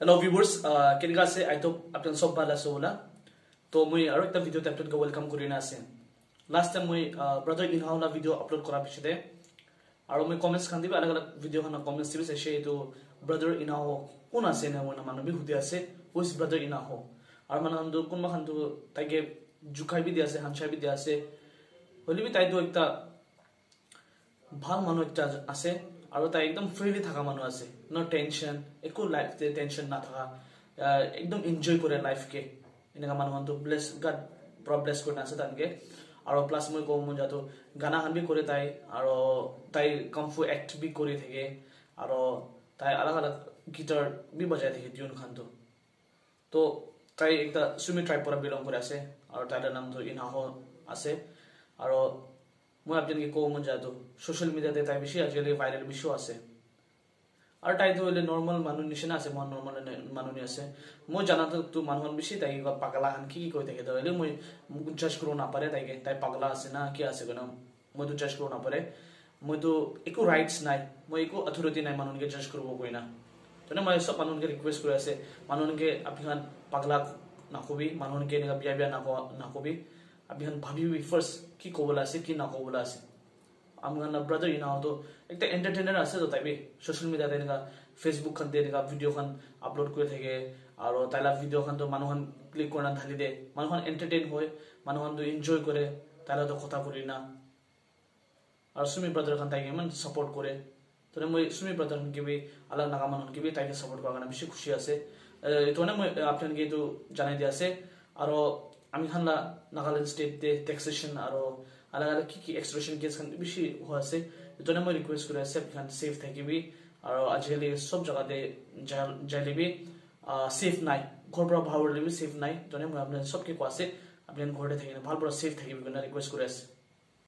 Hello viewers, কেনেকা আছে আই hope আপোনালোক সব ভাল আছে বলা তো মই আৰু একটা ভিডিওতে আপোনালোকক ওয়েলকাম কৰি না আছে লাষ্ট টাইম মই ব্ৰাদাৰ ইন হাউ না ভিডিও আপলোড কৰা পিছতে আৰু মই কমেন্টস খান দিবা अलग ভিডিও খান কমেন্টস দিবি সে এটো ব্রাদার ইন হাউ কোন আছে না মই মানুহ বি হুদি আছে হুইজ ব্রাদার ইন হাউ আৰু মানুহ কোনবা খান তো তাইকে জুখাই বি দি আছে হামছাই বি দি আছে হলিবি তাই তো একটা ভাল মানুহ একটা আছে আৰু তাই একদম ফ্রিলি থাকা মানুহ আছে নো টেনশন একো লাইফ তে টেনশন না থাকা একদম এনজয় কৰে লাইফ কে এনেকা মানুহ তো ব্লেস গড পুৰা ব্লেস কৰি আছে তানকে আৰু প্লাস মই কম যাতো গানা হান বি কৰে তাই আৰু তাই কমফু এক্ট বি কৰি থাকে আৰু তাই अलग अलग গিটাৰ বি বজাই থাকে টিউন খান তো তাই একটা সুমি ট্ৰাইব পৰা বিলং কৰি আছে আৰু তাইৰ নাম তো ইনহাও আছে আৰু মই আপোনাক কম যাতো সোশ্যাল মিডিয়াতে তাই বেশি আজিকালি ভাইরাল বিষয় আছে আর তাই তো হলে নরমাল মানুষ নিশে না আছে মন নরমাল মানুষ আছে মই জানাতো তো মানুষ বেশি তাই পাগলা হান কি কই থাকে তাহলে মই জাজ করব না পারে তাই পাগলা আছে না কি আছে কোন মই তো জাজ করব না পারে মই তো একো রাইটস নাই মই একো অথরিটি নাই মানুষকে জাজ করব কই না তনে মই সব মানুষকে রিকোয়েস্ট করে আছে মানুষকে আপনি পাগলা না কবি মানুষকে বিয়া বিয়া না কবি আপনি ভাবিবি ফার্স্ট কি কবলা আছে কি না কবলা আছে আমগানা ব্রাদার ইনাও তো একটা এন্টারটেইনার আছে তো তাইবে সোশ্যাল মিডিয়াতে এনেকা ফেসবুক খান দিয়ে এনেকা ভিডিও খান আপলোড করে থাকে আর তাইলা ভিডিও খান তো মানুহ ক্লিক করে না ঢালি দে মানুহ এন্টারটেইন হয় মানুহ তো এনজয় করে তাইলা তো কথা করি না আর সুমি ব্রাদার খান তাইকে ইমান সাপোর্ট করে তো মই সুমি ব্রাদার কে বি আলাদা নাগা মানুহ কে বি তাইকে সাপোর্ট করার কারণে বেশি খুশি আছে তো না মই আপনাকে তো জানাই দিয়ে আছে আর আমি খানলা নাগাল্যান্ড স্টেট তে ট্যাক্সেশন আর अलग अलग की एक्सप्रेशन केस खान बेसी हो আছে এজন্য মই রিকোয়েস্ট করে আছে আপনি সেফ থাকিবি আর আজিকালি সব জায়গাতে যাইলেবি সেফ নাই ঘর পৰা ভাবলেবি সেফ নাই জনে মই আপনাৰ সবকে কোয়াছে আপনি ঘৰতে থাকিনা ভাল পুৰা সেফ থাকিবি না ৰিকোয়েস্ট কৰে আছে